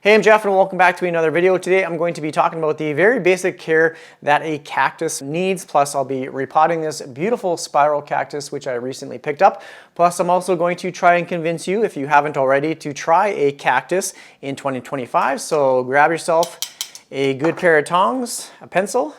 Hey, I'm Jeff and welcome back to another video. Today I'm going to be talking about the very basic care that a cactus needs, plus I'll be repotting this beautiful spiral cactus which I recently picked up. Plus I'm also going to try and convince you, if you haven't already, to try a cactus in 2025. So grab yourself a good pair of tongs, a pencil,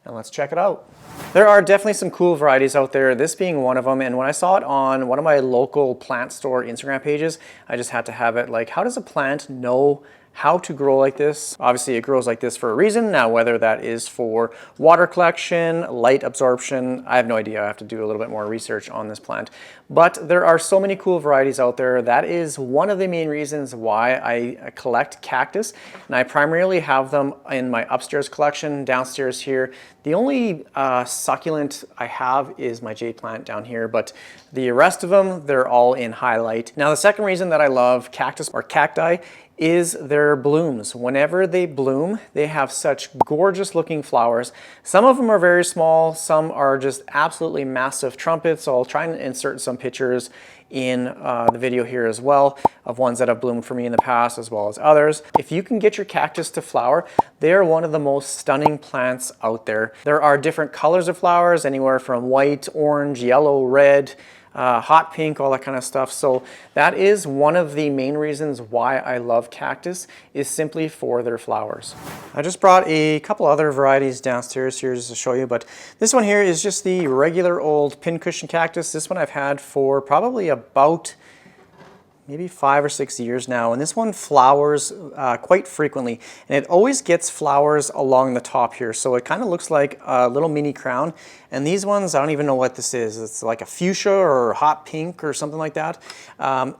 and let's check it out. There are definitely some cool varieties out there, this being one of them, and when I saw it on one of my local plant store Instagram pages, I just had to have it. Like, how does a plant know how to grow like this? Obviously it grows like this for a reason. Now whether that is for water collection, light absorption, I have no idea. I have to do a little bit more research on this plant. But there are so many cool varieties out there. That is one of the main reasons why I collect cactus, and I primarily have them in my upstairs collection. Downstairs here, the only succulent I have is my jade plant down here, but the rest of them, they're all in highlight. Now the second reason that I love cactus or cacti is their blooms. Whenever they bloom, they have such gorgeous looking flowers. Some of them are very small, some are just absolutely massive trumpets. So I'll try and insert some pictures in the video here as well of ones that have bloomed for me in the past as well as others. If you can get your cactus to flower, they are one of the most stunning plants out there. There are different colors of flowers, anywhere from white, orange, yellow, red, hot pink, all that kind of stuff. So that is one of the main reasons why I love cactus, is simply for their flowers. I just brought a couple other varieties downstairs here just to show you, but this one here is just the regular old pincushion cactus. This one I've had for probably about maybe 5 or 6 years now, and this one flowers quite frequently, and it always gets flowers along the top here, so it kind of looks like a little mini crown. And these ones, I don't even know what this is. It's like a fuchsia or hot pink or something like that.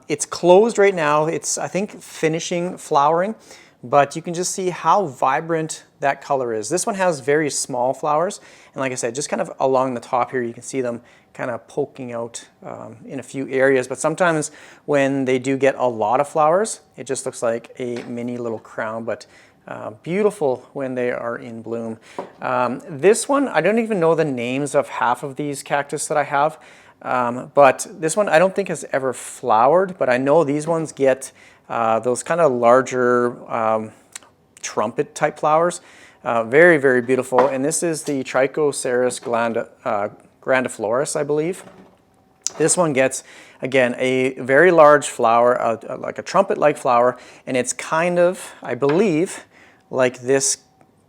It's closed right now. It's, I think, finishing flowering, but you can just see how vibrant that color is. This one has very small flowers, and like I said, just kind of along the top here, you can see them kind of poking out in a few areas, but sometimes when they do get a lot of flowers, it just looks like a mini little crown, but beautiful when they are in bloom. This one, I don't even know the names of half of these cactus that I have, but this one I don't think has ever flowered, but I know these ones get those kind of larger trumpet type flowers. Very, very beautiful, and this is the Trichoceros grandiflorus, I believe. This one gets, again, a very large flower, like a trumpet-like flower, and it's kind of, I believe, like this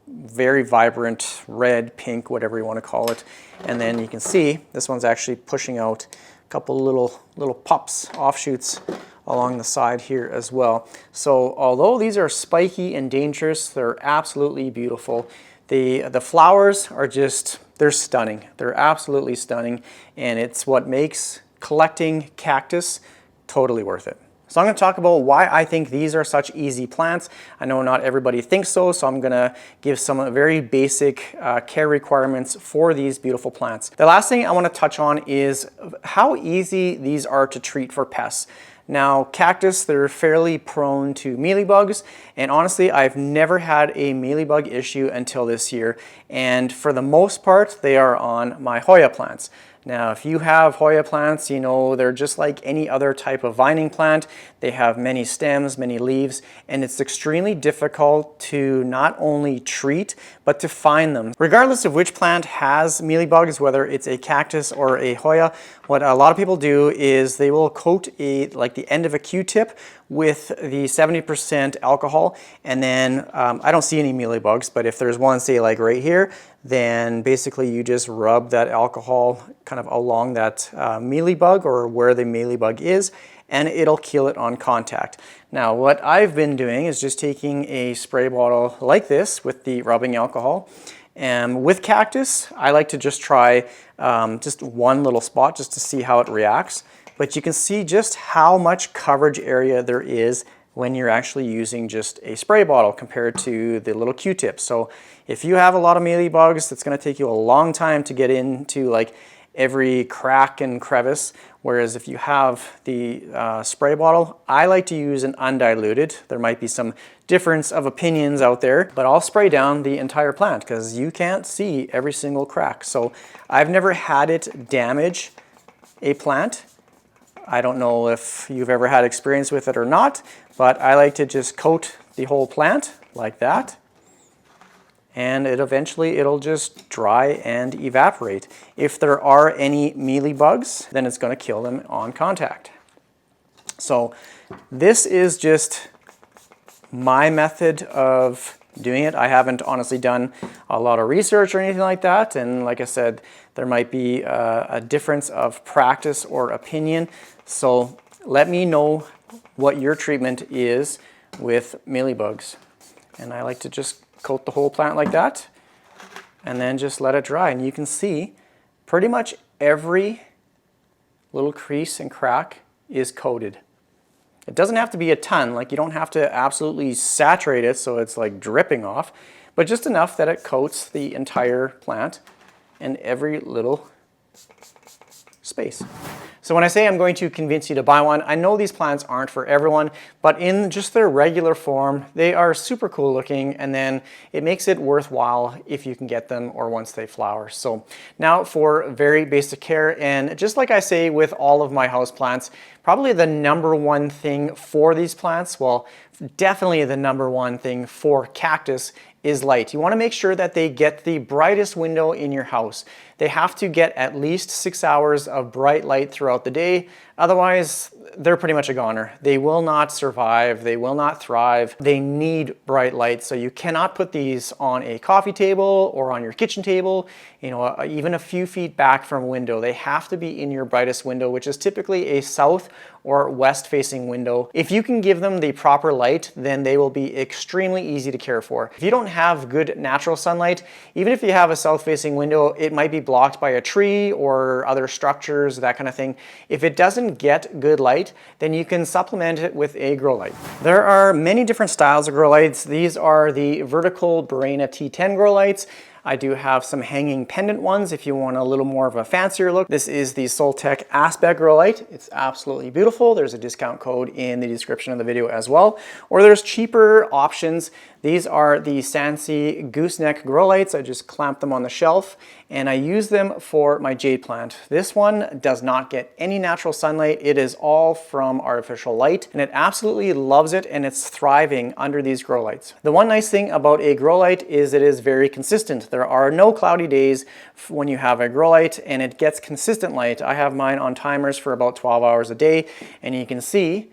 very vibrant red, pink, whatever you want to call it. And then you can see this one's actually pushing out a couple little pups, offshoots along the side here as well. So although these are spiky and dangerous, they're absolutely beautiful. The flowers are just, they're stunning. They're absolutely stunning, and it's what makes collecting cactus totally worth it. So I'm going to talk about why I think these are such easy plants. I know not everybody thinks so, so I'm going to give some very basic care requirements for these beautiful plants. The last thing I want to touch on is how easy these are to treat for pests. Now, cactus, they're fairly prone to mealybugs, and honestly, I've never had a mealybug issue until this year, and for the most part, they are on my Hoya plants. Now, if you have Hoya plants, you know they're just like any other type of vining plant. They have many stems, many leaves, and it's extremely difficult to not only treat, but to find them. Regardless of which plant has mealybugs, whether it's a cactus or a Hoya, what a lot of people do is they will coat like the end of a Q-tip with the 70% alcohol, and then I don't see any mealybugs, but if there's one, say like right here, then basically you just rub that alcohol kind of along that mealybug or where the mealybug is, and it'll kill it on contact. Now what I've been doing is just taking a spray bottle like this with the rubbing alcohol, and with cactus I like to just try just one little spot just to see how it reacts. But you can see just how much coverage area there is when you're actually using just a spray bottle compared to the little Q-tips. So if you have a lot of mealybugs, it's going to take you a long time to get into like every crack and crevice, whereas if you have the spray bottle, I like to use an undiluted. There might be some difference of opinions out there, but I'll spray down the entire plant because you can't see every single crack. So I've never had it damage a plant. I don't know if you've ever had experience with it or not, but I like to just coat the whole plant like that. And it'll just dry and evaporate. If there are any mealybugs, then it's going to kill them on contact. So this is just my method of doing it. I haven't honestly done a lot of research or anything like that, and like I said, there might be a difference of practice or opinion. So let me know what your treatment is with mealybugs. And I like to just coat the whole plant like that and then just let it dry. And you can see pretty much every little crease and crack is coated. It doesn't have to be a ton, like you don't have to absolutely saturate it so it's like dripping off, but just enough that it coats the entire plant and every little space. So when I say I'm going to convince you to buy one, I know these plants aren't for everyone, but in just their regular form, they are super cool looking, and then it makes it worthwhile if you can get them or once they flower. So now for very basic care, and just like I say with all of my house plants, probably the number one thing for these plants, well, definitely the number one thing for cactus is light. You want to make sure that they get the brightest window in your house. They have to get at least 6 hours of bright light throughout the day. Otherwise, they're pretty much a goner. They will not survive. They will not thrive. They need bright light. So you cannot put these on a coffee table or on your kitchen table, even a few feet back from a window. They have to be in your brightest window, which is typically a south or west facing window. If you can give them the proper light, then they will be extremely easy to care for. If you don't have good natural sunlight, even if you have a south facing window, it might be blocked by a tree or other structures, that kind of thing. If it doesn't get good light, then you can supplement it with a grow light. There are many different styles of grow lights. These are the vertical Barena T10 grow lights. I do have some hanging pendant ones if you want a little more of a fancier look. This is the Soltech Aspect grow light. It's absolutely beautiful. There's a discount code in the description of the video as well. Or there's cheaper options. These are the Sansi gooseneck grow lights. I just clamp them on the shelf and I use them for my jade plant. This one does not get any natural sunlight. It is all from artificial light and it absolutely loves it, and it's thriving under these grow lights. The one nice thing about a grow light is it is very consistent. There are no cloudy days when you have a grow light, and it gets consistent light. I have mine on timers for about 12 hours a day, and you can see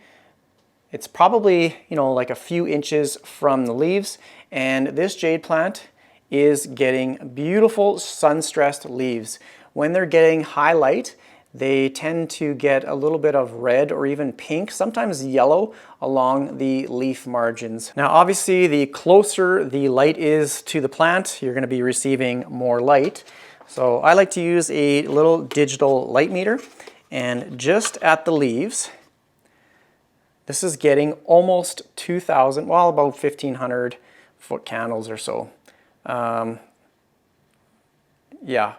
it's probably, like a few inches from the leaves, and this jade plant is getting beautiful sun-stressed leaves. When they're getting high light, they tend to get a little bit of red or even pink, sometimes yellow, along the leaf margins. Now obviously the closer the light is to the plant, you're going to be receiving more light. So I like to use a little digital light meter, and just at the leaves, this is getting almost 2,000, well, about 1,500 foot candles or so. Yeah,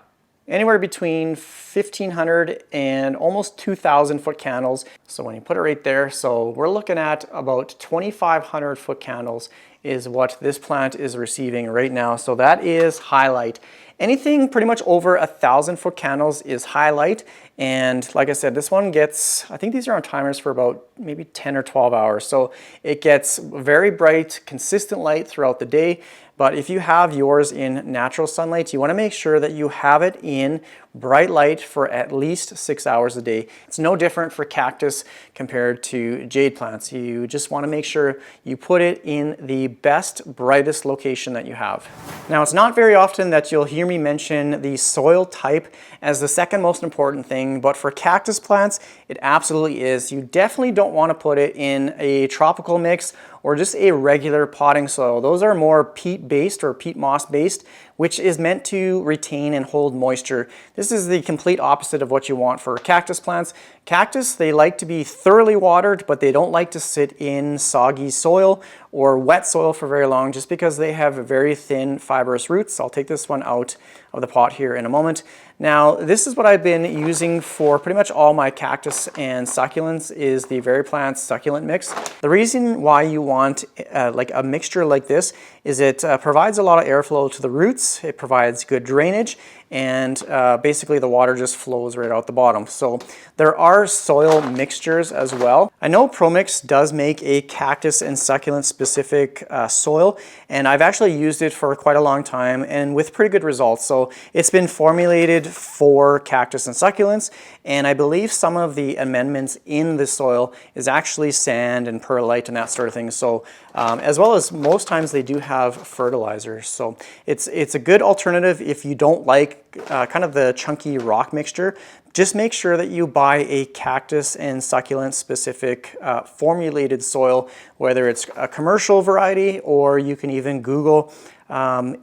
anywhere between 1,500 and almost 2,000 foot candles. So when you put it right there, so we're looking at about 2,500 foot candles is what this plant is receiving right now. So that is highlight. Anything pretty much over 1,000 foot candles is highlight. And like I said, this one gets, I think these are on timers for about maybe 10 or 12 hours. So it gets very bright, consistent light throughout the day. But if you have yours in natural sunlight, you want to make sure that you have it in bright light for at least 6 hours a day. It's no different for cactus compared to jade plants. You just want to make sure you put it in the best, brightest location that you have. Now, it's not very often that you'll hear me mention the soil type as the second most important thing, but for cactus plants, it absolutely is. You definitely don't want to put it in a tropical mix or just a regular potting soil. Those are more peat-based or peat moss-based, which is meant to retain and hold moisture. This is the complete opposite of what you want for cactus plants. Cactus, they like to be thoroughly watered, but they don't like to sit in soggy soil or wet soil for very long, just because they have very thin fibrous roots. I'll take this one out of the pot here in a moment. Now, this is what I've been using for pretty much all my cactus and succulents, is the VeryPlants succulent mix. The reason why you want like a mixture like this is it provides a lot of airflow to the roots, it provides good drainage, and basically the water just flows right out the bottom. So there are soil mixtures as well. I know ProMix does make a cactus and succulent specific soil, and I've actually used it for quite a long time and with pretty good results. So it's been formulated for cactus and succulents, and I believe some of the amendments in the soil is actually sand and perlite and that sort of thing. So as well as most times they do have fertilizers. So it's a good alternative if you don't like kind of the chunky rock mixture. Just make sure that you buy a cactus and succulent specific formulated soil, whether it's a commercial variety or you can even Google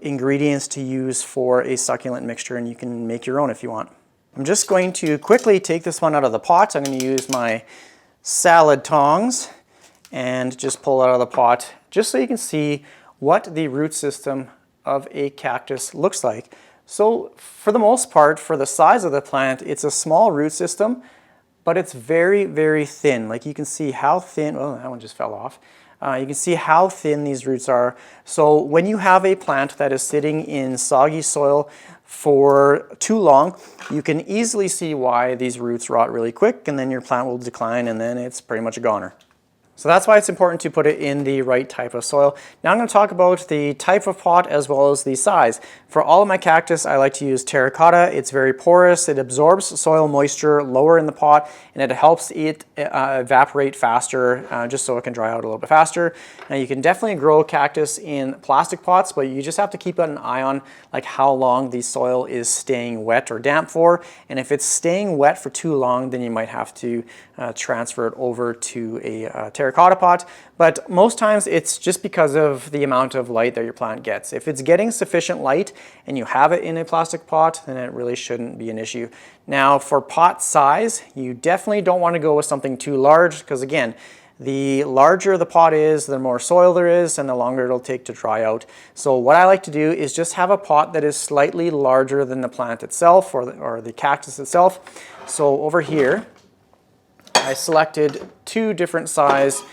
ingredients to use for a succulent mixture and you can make your own if you want. I'm just going to quickly take this one out of the pot. I'm going to use my salad tongs and just pull it out of the pot just so you can see what the root system of a cactus looks like. So for the most part, for the size of the plant, it's a small root system, but it's very, very thin. Like you can see how thin, oh, that one just fell off. You can see how thin these roots are. So when you have a plant that is sitting in soggy soil for too long, you can easily see why these roots rot really quick, and then your plant will decline, and then it's pretty much a goner. So that's why it's important to put it in the right type of soil. Now I'm going to talk about the type of pot as well as the size. For all of my cactus, I like to use terracotta. It's very porous, it absorbs soil moisture lower in the pot, and it helps it evaporate faster just so it can dry out a little bit faster. Now you can definitely grow cactus in plastic pots, but you just have to keep an eye on like how long the soil is staying wet or damp for. And if it's staying wet for too long, then you might have to transfer it over to a terracotta pot, but most times it's just because of the amount of light that your plant gets. If it's getting sufficient light and you have it in a plastic pot, then it really shouldn't be an issue. Now for pot size, you definitely don't want to go with something too large because again, the larger the pot is, the more soil there is, and the longer it'll take to dry out. So what I like to do is just have a pot that is slightly larger than the plant itself or the cactus itself. So over here, I selected two different size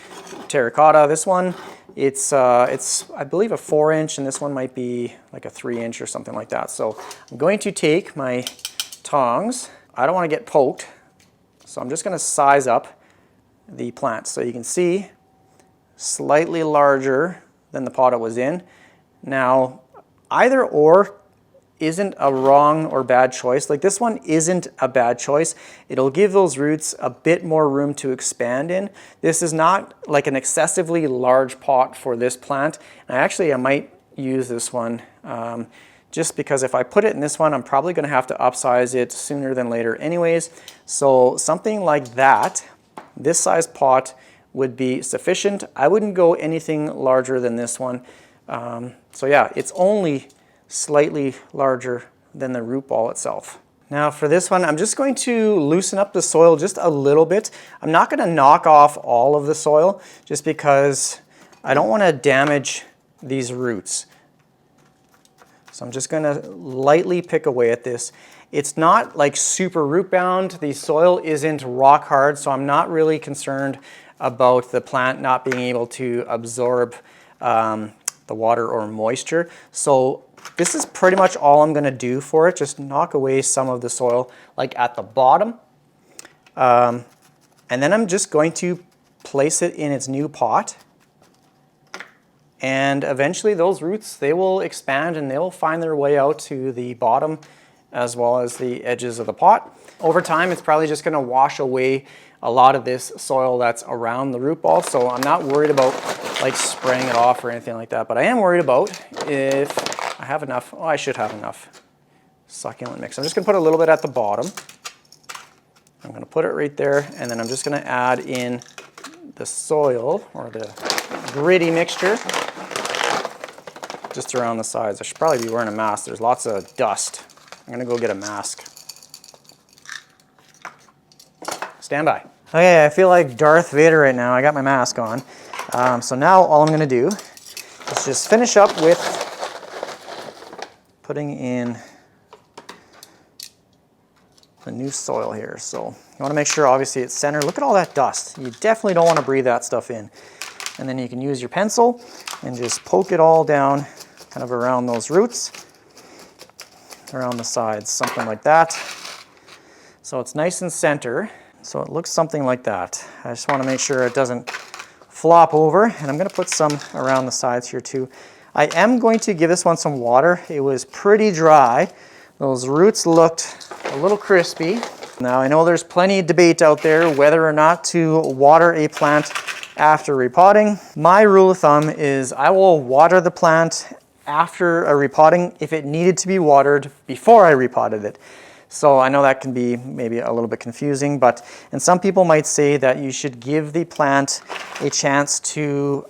terracotta. This one, it's I believe a 4-inch, and this one might be like a 3-inch or something like that. So I'm going to take my tongs. I don't want to get poked, so I'm just going to size up the plant. So you can see slightly larger than the pot it was in. Now, either or isn't a wrong or bad choice. Like this one isn't a bad choice. It'll give those roots a bit more room to expand in. This is not like an excessively large pot for this plant. And I might use this one just because if I put it in this one, I'm probably going to have to upsize it sooner than later anyways. So something like that, this size pot would be sufficient. I wouldn't go anything larger than this one. So yeah, it's only slightly larger than the root ball itself. Now for this one, I'm just going to loosen up the soil just a little bit. I'm not going to knock off all of the soil just because I don't want to damage these roots. So I'm just going to lightly pick away at this. It's not like super root bound. The soil isn't rock hard, so I'm not really concerned about the plant not being able to absorb the water or moisture. So this is pretty much all I'm going to do for it. Just knock away some of the soil like at the bottom. And then I'm just going to place it in its new pot. And eventually those roots, they will expand and they'll find their way out to the bottom as well as the edges of the pot. Over time, it's probably just going to wash away a lot of this soil that's around the root ball. So I'm not worried about like spraying it off or anything like that. But I am worried about if I have enough. Oh, I should have enough succulent mix. I'm just going to put a little bit at the bottom. I'm going to put it right there, and then I'm just going to add in the soil or the gritty mixture just around the sides. I should probably be wearing a mask. There's lots of dust. I'm going to go get a mask. Stand by. Okay, I feel like Darth Vader right now. I got my mask on. So now all I'm going to do is just finish up with putting in the new soil here. So you want to make sure obviously it's centered. Look at all that dust. You definitely don't want to breathe that stuff in. And then you can use your pencil and just poke it all down kind of around those roots. around the sides, something like that. So it's nice and center. So it looks something like that. I just want to make sure it doesn't flop over, and I'm going to put some around the sides here too. I am going to give this one some water. It was pretty dry. Those roots looked a little crispy. Now I know there's plenty of debate out there whether or not to water a plant after repotting. My rule of thumb is I will water the plant after a repotting if it needed to be watered before I repotted it. So I know that can be maybe a little bit confusing, and some people might say that you should give the plant a chance to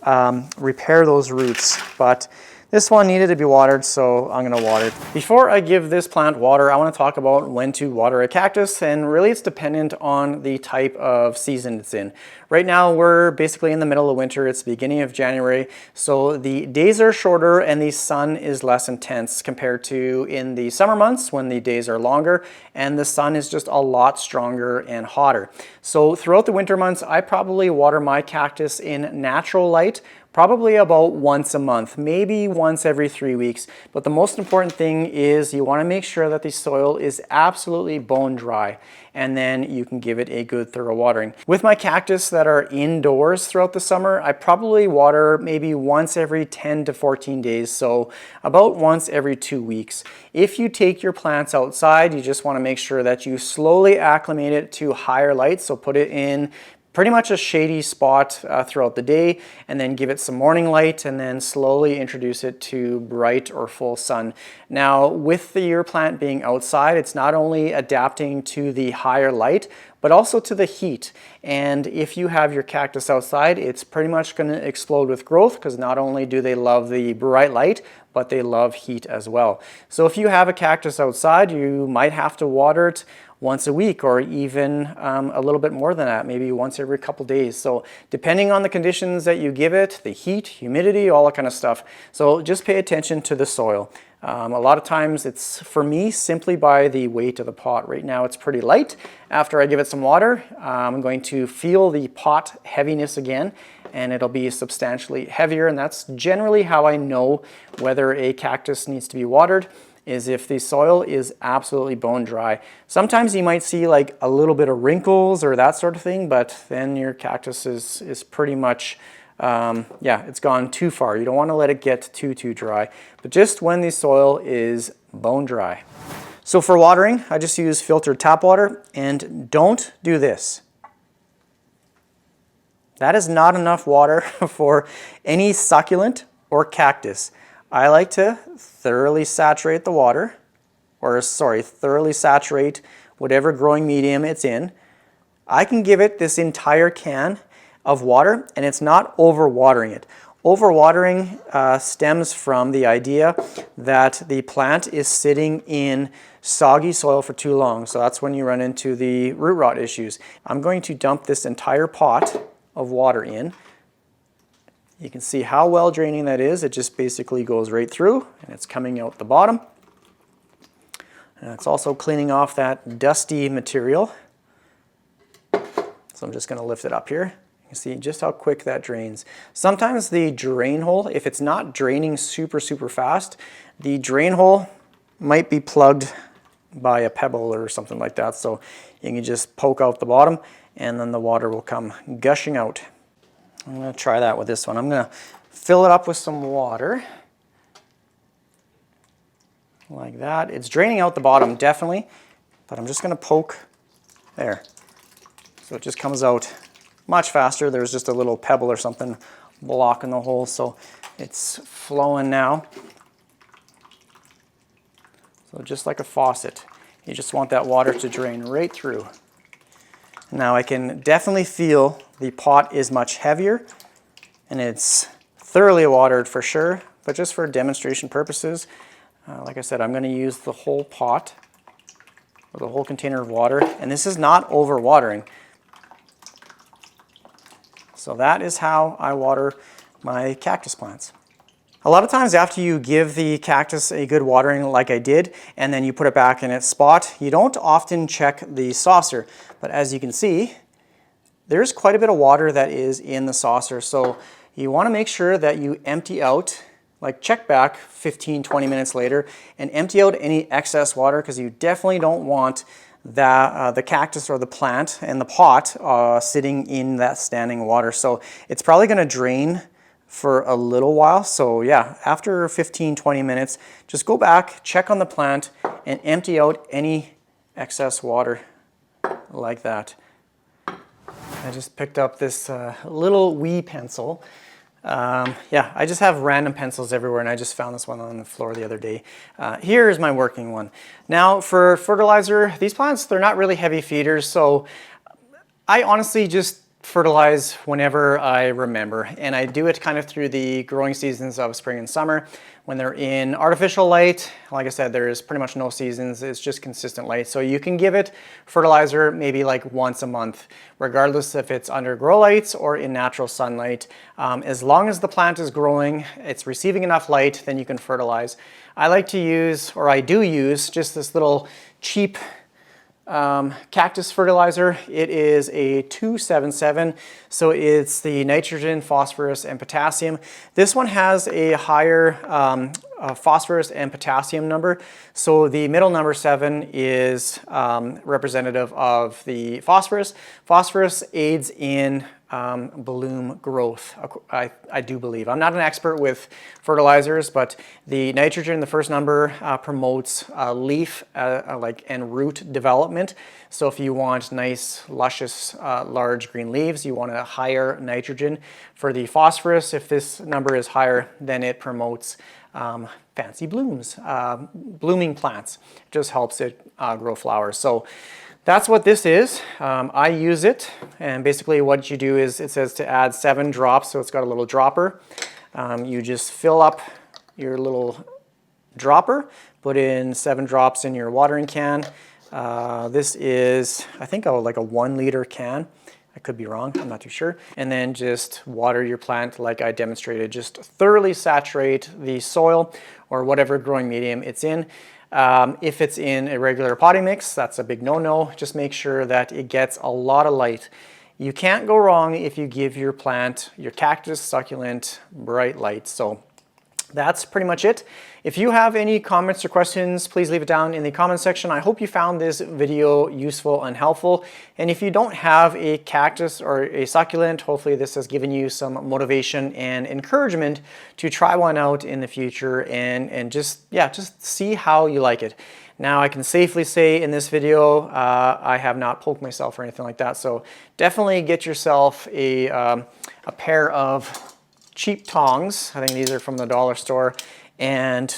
repair those roots, but this one needed to be watered, so I'm going to water it. Before I give this plant water, I want to talk about when to water a cactus, and really it's dependent on the type of season it's in. Right now we're basically in the middle of winter, it's the beginning of January, so the days are shorter and the sun is less intense compared to in the summer months when the days are longer and the sun is just a lot stronger and hotter. So throughout the winter months, I probably water my cactus in natural light, probably about once a month, maybe once every 3 weeks. But the most important thing is you want to make sure that the soil is absolutely bone dry, and then you can give it a good thorough watering. With my cactus that are indoors throughout the summer, I probably water maybe once every 10 to 14 days, so about once every 2 weeks. If you take your plants outside, you just want to make sure that you slowly acclimate it to higher light, so put it in pretty much a shady spot throughout the day, and then give it some morning light, and then slowly introduce it to bright or full sun. Now, with your plant being outside, it's not only adapting to the higher light, but also to the heat. And if you have your cactus outside, it's pretty much going to explode with growth, because not only do they love the bright light, but they love heat as well. So if you have a cactus outside, you might have to water it once a week, or even a little bit more than that, maybe once every couple days. So depending on the conditions that you give it, the heat, humidity, all that kind of stuff. So just pay attention to the soil. A lot of times it's, for me, simply by the weight of the pot. Right now it's pretty light. After I give it some water, I'm going to feel the pot heaviness again, and it'll be substantially heavier, and that's generally how I know whether a cactus needs to be watered, is if the soil is absolutely bone dry. Sometimes you might see like a little bit of wrinkles or that sort of thing, but then your cactus is pretty much, yeah, it's gone too far. You don't want to let it get too dry, but just when the soil is bone dry. So for watering, I just use filtered tap water, and don't do this. That is not enough water for any succulent or cactus. I like to thoroughly saturate the water, or sorry, thoroughly saturate whatever growing medium it's in. I can give it this entire can of water, and it's not overwatering it. Overwatering stems from the idea that the plant is sitting in soggy soil for too long. So that's when you run into the root rot issues. I'm going to dump this entire pot of water in. You can see how well draining that is. It just basically goes right through, and it's coming out the bottom. And it's also cleaning off that dusty material. So I'm just going to lift it up here. You can see just how quick that drains. Sometimes the drain hole, if it's not draining super fast, the drain hole might be plugged by a pebble or something like that. So you can just poke out the bottom, and then the water will come gushing out. I'm going to try that with this one. I'm going to fill it up with some water. Like that. It's draining out the bottom, definitely, but I'm just going to poke there. So it just comes out much faster. There's just a little pebble or something blocking the hole, so it's flowing now. So just like a faucet, you just want that water to drain right through. Now I can definitely feel the pot is much heavier, and it's thoroughly watered for sure, but just for demonstration purposes, like I said, I'm going to use the whole pot, or the whole container of water, and this is not over watering. So that is how I water my cactus plants. A lot of times after you give the cactus a good watering like I did, and then you put it back in its spot, you don't often check the saucer. But as you can see, there's quite a bit of water that is in the saucer. So you want to make sure that you empty out like check back 15-20 minutes later and empty out any excess water, because you definitely don't want that the cactus or the plant and the pot sitting in that standing water. So it's probably going to drain for a little while. So yeah, after 15-20 minutes, just go back, check on the plant, and empty out any excess water like that. I just picked up this little wee pencil. Yeah, I just have random pencils everywhere, and I just found this one on the floor the other day. Here is my working one. Now for fertilizer, these plants, they're not really heavy feeders, so I honestly just fertilize whenever I remember, and I do it kind of through the growing seasons of spring and summer. When they're in artificial light, like I said, there's pretty much no seasons, it's just consistent light. So you can give it fertilizer maybe like once a month, regardless if it's under grow lights or in natural sunlight. As long as the plant is growing, it's receiving enough light, then you can fertilize. I like to use, or I do use, just this little cheap cactus fertilizer. It is a 277, so it's the nitrogen, phosphorus, and potassium. This one has a higher phosphorus and potassium number, so the middle number 7 is representative of the phosphorus. Phosphorus aids in bloom growth, I do believe. I'm not an expert with fertilizers, but the nitrogen, the first number, promotes leaf and root development. So if you want nice, luscious, large green leaves, you want a higher nitrogen. For the phosphorus, if this number is higher, then it promotes fancy blooms, blooming plants. It just helps it grow flowers. So that's what this is. I use it, and basically what you do is, it says to add 7 drops, so it's got a little dropper. You just fill up your little dropper, put in 7 drops in your watering can. This is, I think, like a 1 liter can. I could be wrong, I'm not too sure. And then just water your plant like I demonstrated. Just thoroughly saturate the soil or whatever growing medium it's in. If it's in a regular potting mix, that's a big no-no. Just make sure that it gets a lot of light. You can't go wrong if you give your plant, your cactus, succulent, bright light. So that's pretty much it. If you have any comments or questions, please leave it down in the comment section. I hope you found this video useful and helpful. And if you don't have a cactus or a succulent, hopefully this has given you some motivation and encouragement to try one out in the future and just see how you like it. Now I can safely say in this video, I have not poked myself or anything like that. So definitely get yourself a pair of cheap tongs. I think these are from the dollar store, and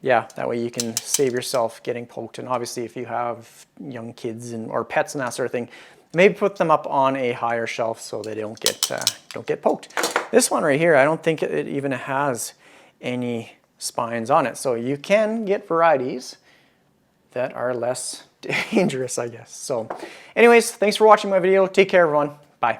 yeah, that way you can save yourself getting poked. And obviously if you have young kids or pets and that sort of thing, maybe put them up on a higher shelf so they don't get poked. This one right here, I don't think it even has any spines on it, so you can get varieties that are less dangerous, I guess. So anyways, thanks for watching my video. Take care, everyone. Bye.